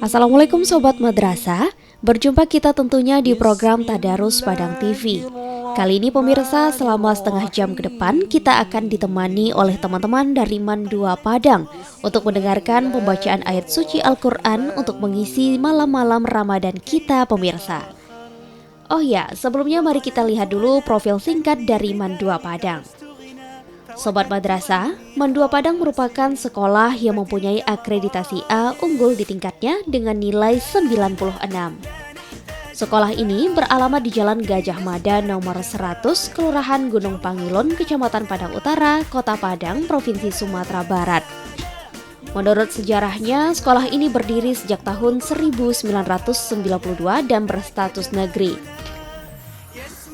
Assalamualaikum Sobat Madrasah, berjumpa kita tentunya di program Tadarus Padang TV. Kali ini pemirsa, selama setengah jam ke depan kita akan ditemani oleh teman-teman dari Mandua Padang untuk mendengarkan pembacaan ayat suci Al-Quran untuk mengisi malam-malam Ramadan kita pemirsa. Oh ya, sebelumnya mari kita lihat dulu profil singkat dari Mandua Padang. Sobat Madrasah, Mandua Padang merupakan sekolah yang mempunyai akreditasi A unggul di tingkatnya dengan nilai 96. Sekolah ini beralamat di Jalan Gajah Mada nomor 100, Kelurahan Gunung Pangilon, Kecamatan Padang Utara, Kota Padang, Provinsi Sumatera Barat. Menurut sejarahnya, sekolah ini berdiri sejak tahun 1992 dan berstatus negeri.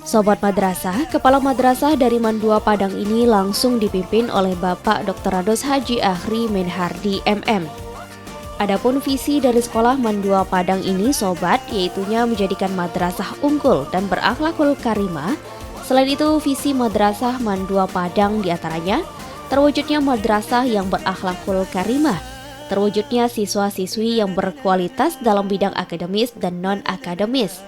Sobat Madrasah, Kepala Madrasah dari Mandua Padang ini langsung dipimpin oleh Bapak Dr. Haji Ahri Menhardi MM. Adapun visi dari sekolah Mandua Padang ini sobat, yaitunya menjadikan madrasah unggul dan berakhlakul karimah. Selain itu, visi madrasah Mandua Padang diantaranya terwujudnya madrasah yang berakhlakul karimah, terwujudnya siswa-siswi yang berkualitas dalam bidang akademis dan non-akademis,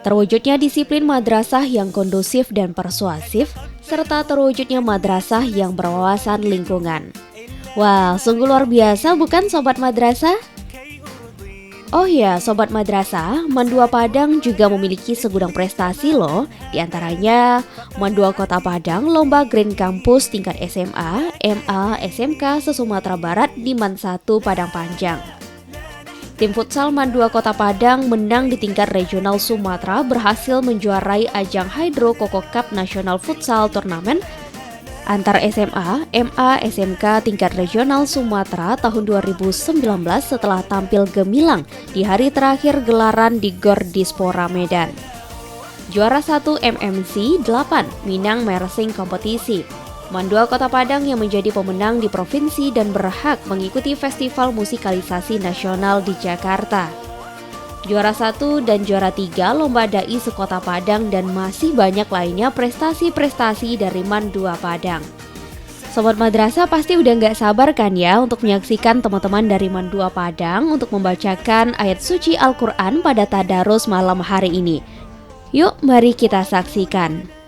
terwujudnya disiplin madrasah yang kondusif dan persuasif, serta terwujudnya madrasah yang berwawasan lingkungan. Wah, sungguh luar biasa bukan Sobat Madrasah? Oh ya, Sobat Madrasah, Mandua Padang juga memiliki segudang prestasi loh. Di antaranya, Mandua Kota Padang Lomba Grand Campus tingkat SMA, MA, SMK se-Sumatera Barat di Man 1 Padang Panjang. Tim futsal Mandua Kota Padang menang di tingkat regional Sumatera, berhasil menjuarai ajang Hydro Koko Cup National Futsal Turnamen antar SMA, MA, SMK tingkat regional Sumatera tahun 2019 setelah tampil gemilang di hari terakhir gelaran di Gor Dispora Medan. Juara 1 MMC 8 Minang Mersing Kompetisi. Mandua Kota Padang yang menjadi pemenang di provinsi dan berhak mengikuti Festival Musikalisasi Nasional di Jakarta. Juara 1 dan juara 3 Lomba Dai Sekota Padang dan masih banyak lainnya prestasi-prestasi dari Mandua Padang. Sobat Madrasah pasti udah gak sabar kan ya untuk menyaksikan teman-teman dari Mandua Padang untuk membacakan ayat suci Al-Quran pada Tadarus malam hari ini. Yuk mari kita saksikan.